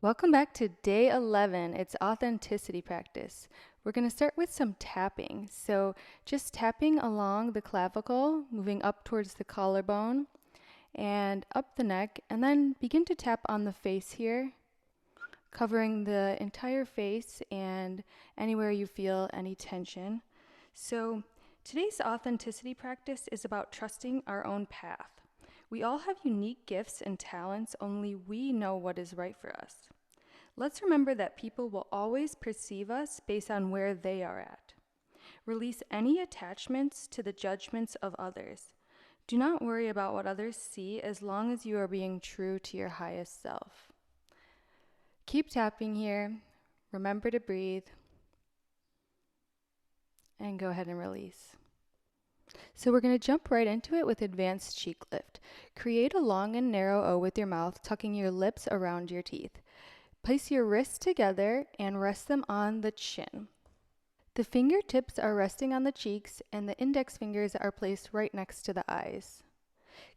Welcome back to day 11. It's authenticity practice. We're going to start with some tapping. So just tapping along the clavicle, moving up towards the collarbone and up the neck, and then begin to tap on the face here, covering the entire face and anywhere you feel any tension. So today's authenticity practice is about trusting our own path. We all have unique gifts and talents, only we know what is right for us. Let's remember that people will always perceive us based on where they are at. Release any attachments to the judgments of others. Do not worry about what others see as long as you are being true to your highest self. Keep tapping here. Remember to breathe. And go ahead and release. So we're going to jump right into it with advanced cheek lift. Create a long and narrow O with your mouth, tucking your lips around your teeth. Place your wrists together and rest them on the chin. The fingertips are resting on the cheeks and the index fingers are placed right next to the eyes.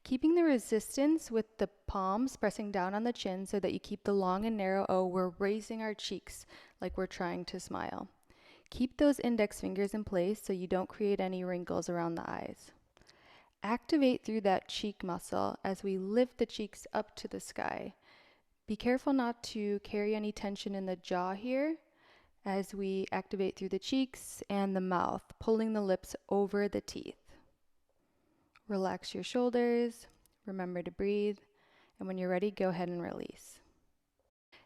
Keeping the resistance with the palms pressing down on the chin so that you keep the long and narrow O, we're raising our cheeks like we're trying to smile. Keep those index fingers in place so you don't create any wrinkles around the eyes. Activate through that cheek muscle as we lift the cheeks up to the sky. Be careful not to carry any tension in the jaw here as we activate through the cheeks and the mouth, pulling the lips over the teeth. Relax your shoulders, remember to breathe, and when you're ready, go ahead and release.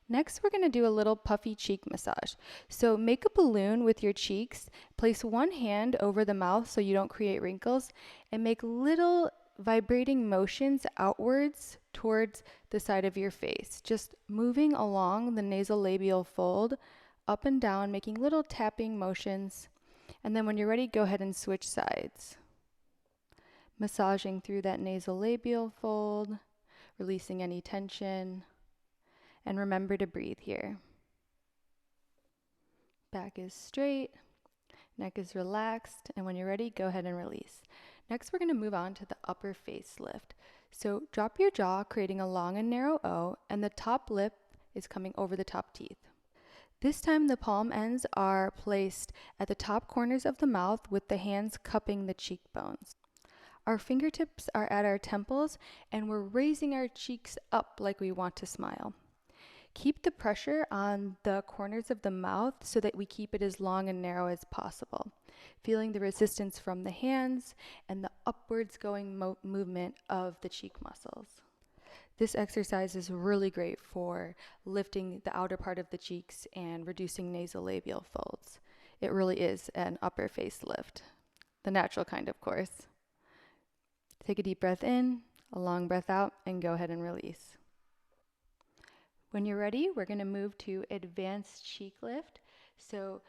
Next, we're going to do a little puffy cheek massage. So make a balloon with your cheeks, place one hand over the mouth so you don't create wrinkles, and make little vibrating motions outwards towards the side of your face. Just moving along the nasolabial fold, up and down, making little tapping motions. And then when you're ready, go ahead and switch sides. Massaging through that nasolabial fold, releasing any tension. And remember to breathe here. Back is straight, neck is relaxed, and when you're ready, go ahead and release. Next, we're going to move on to the upper facelift. So drop your jaw, creating a long and narrow O, and the top lip is coming over the top teeth. This time, the palm ends are placed at the top corners of the mouth with the hands cupping the cheekbones. Our fingertips are at our temples, and we're raising our cheeks up like we want to smile. Keep the pressure on the corners of the mouth so that we keep it as long and narrow as possible. Feeling the resistance from the hands and the upwards going movement of the cheek muscles. This exercise is really great for lifting the outer part of the cheeks and reducing nasolabial folds. It really is an upper face lift. The natural kind, of course. Take a deep breath in, a long breath out, and go ahead and release. When you're ready, we're going to move to advanced cheek lift. So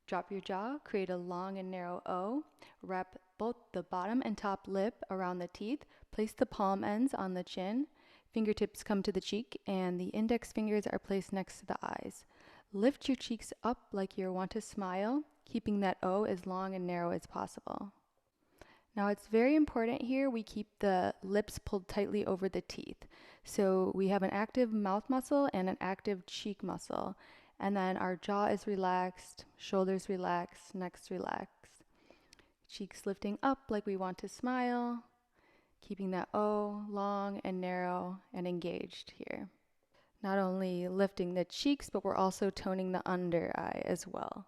drop your jaw, create a long and narrow O, wrap both the bottom and top lip around the teeth, place the palm ends on the chin, fingertips come to the cheek, and the index fingers are placed next to the eyes. Lift your cheeks up like you want to smile, keeping that O as long and narrow as possible. Now it's very important here we keep the lips pulled tightly over the teeth. So we have an active mouth muscle and an active cheek muscle. And then our jaw is relaxed, shoulders relaxed, necks relaxed. Cheeks lifting up like we want to smile, keeping that O long and narrow and engaged here. Not only lifting the cheeks, but we're also toning the under eye as well.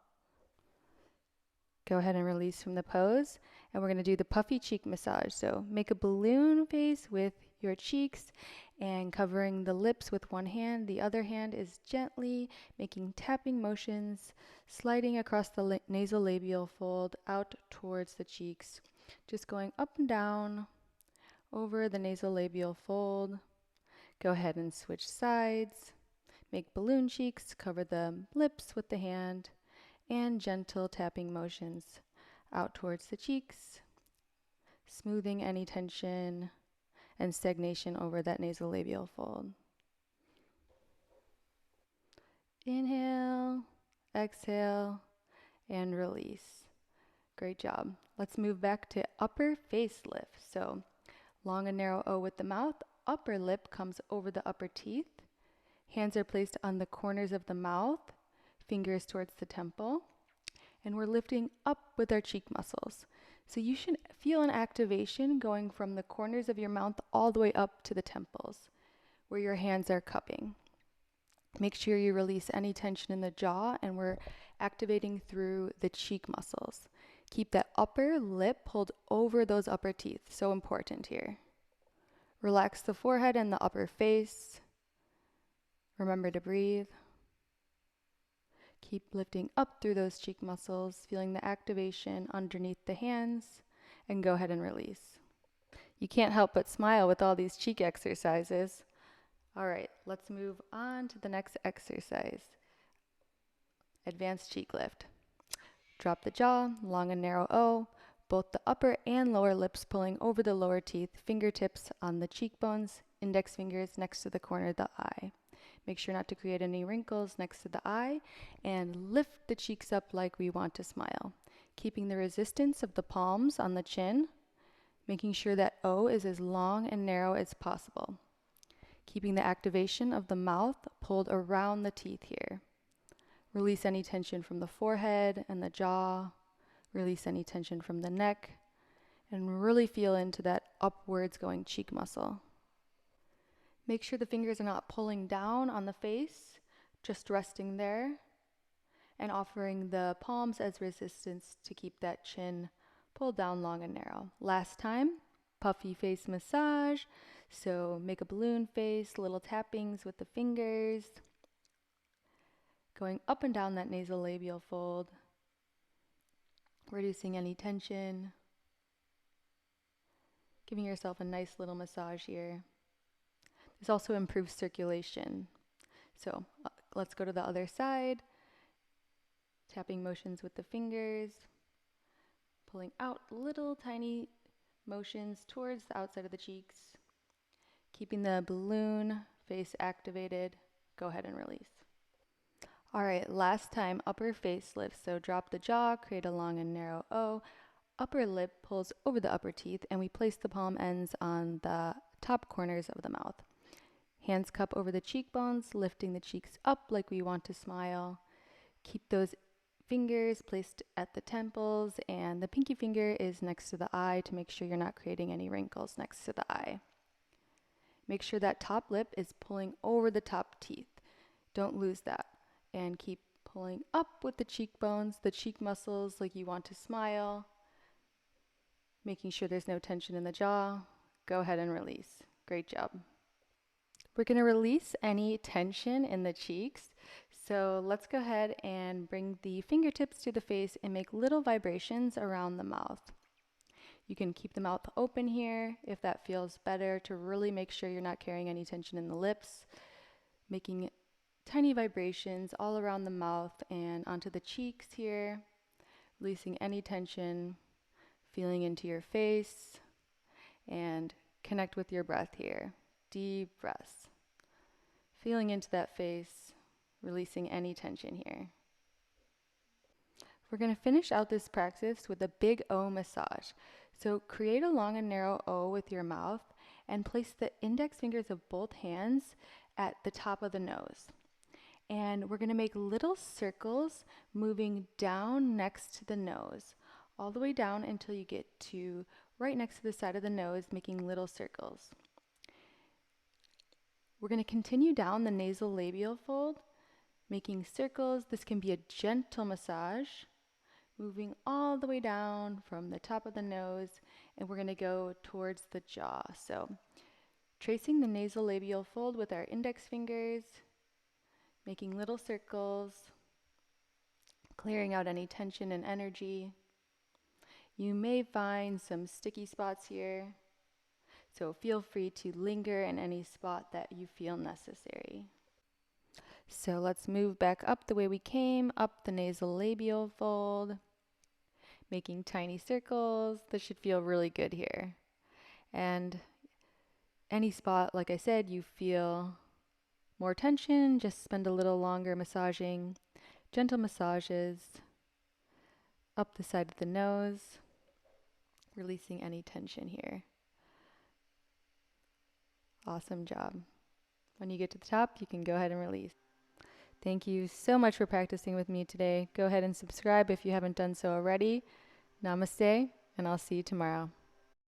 Go ahead and release from the pose, and we're going to do the puffy cheek massage. So make a balloon face with your cheeks and covering the lips with one hand. The other hand is gently making tapping motions, sliding across the nasolabial fold out towards the cheeks, just going up and down over the nasolabial fold. Go ahead and switch sides. Make balloon cheeks, cover the lips with the hand, and gentle tapping motions out towards the cheeks, smoothing any tension and stagnation over that nasolabial fold. Inhale, exhale, and release. Great job. Let's move back to upper facelift. So long and narrow O with the mouth, upper lip comes over the upper teeth, Hands are placed on the corners of the mouth, fingers towards the temple, and we're lifting up with our cheek muscles. So you should feel an activation going from the corners of your mouth all the way up to the temples, where your hands are cupping. Make sure you release any tension in the jaw, and we're activating through the cheek muscles. Keep that upper lip pulled over those upper teeth, so important here. Relax the forehead and the upper face. Remember to breathe. Keep lifting up through those cheek muscles, feeling the activation underneath the hands, and go ahead and release. You can't help but smile with all these cheek exercises. All right, let's move on to the next exercise. Advanced cheek lift. Drop the jaw, long and narrow O, both the upper and lower lips pulling over the lower teeth, fingertips on the cheekbones, index fingers next to the corner of the eye. Make sure not to create any wrinkles next to the eye, and lift the cheeks up like we want to smile. Keeping the resistance of the palms on the chin, making sure that O is as long and narrow as possible. Keeping the activation of the mouth pulled around the teeth here. Release any tension from the forehead and the jaw. Release any tension from the neck. And really feel into that upwards going cheek muscle. Make sure the fingers are not pulling down on the face, just resting there. And offering the palms as resistance to keep that chin pulled down long and narrow. Last time, puffy face massage. So make a balloon face, little tappings with the fingers. Going up and down that nasolabial fold. Reducing any tension. Giving yourself a nice little massage here. This also improves circulation. So let's go to the other side. Tapping motions with the fingers. Pulling out little tiny motions towards the outside of the cheeks. Keeping the balloon face activated. Go ahead and release. All right, last time, upper facelift. So drop the jaw, create a long and narrow O. Upper lip pulls over the upper teeth, and we place the palm ends on the top corners of the mouth. Hands cup over the cheekbones, lifting the cheeks up like we want to smile. Keep those fingers placed at the temples, and the pinky finger is next to the eye to make sure you're not creating any wrinkles next to the eye. Make sure that top lip is pulling over the top teeth. Don't lose that. And keep pulling up with the cheekbones, the cheek muscles like you want to smile. Making sure there's no tension in the jaw. Go ahead and release. Great job. We're going to release any tension in the cheeks. So let's go ahead and bring the fingertips to the face and make little vibrations around the mouth. You can keep the mouth open here if that feels better, to really make sure you're not carrying any tension in the lips. Making tiny vibrations all around the mouth and onto the cheeks here. Releasing any tension, feeling into your face, and connect with your breath here. Deep breaths. Feeling into that face, releasing any tension here. We're going to finish out this practice with a big O massage. So create a long and narrow O with your mouth and place the index fingers of both hands at the top of the nose. And we're going to make little circles moving down next to the nose, all the way down until you get to right next to the side of the nose, making little circles. We're going to continue down the nasolabial fold, making circles. This can be a gentle massage, moving all the way down from the top of the nose, and we're going to go towards the jaw. So tracing the nasolabial fold with our index fingers, making little circles, clearing out any tension and energy. You may find some sticky spots here, so feel free to linger in any spot that you feel necessary. So let's move back up the way we came, up the nasolabial fold, making tiny circles. This should feel really good here. And any spot, like I said, you feel more tension, just spend a little longer massaging. Gentle massages up the side of the nose, releasing any tension here. Awesome job. When you get to the top, you can go ahead and release. Thank you so much for practicing with me today. Go ahead and subscribe if you haven't done so already. Namaste, and I'll see you tomorrow.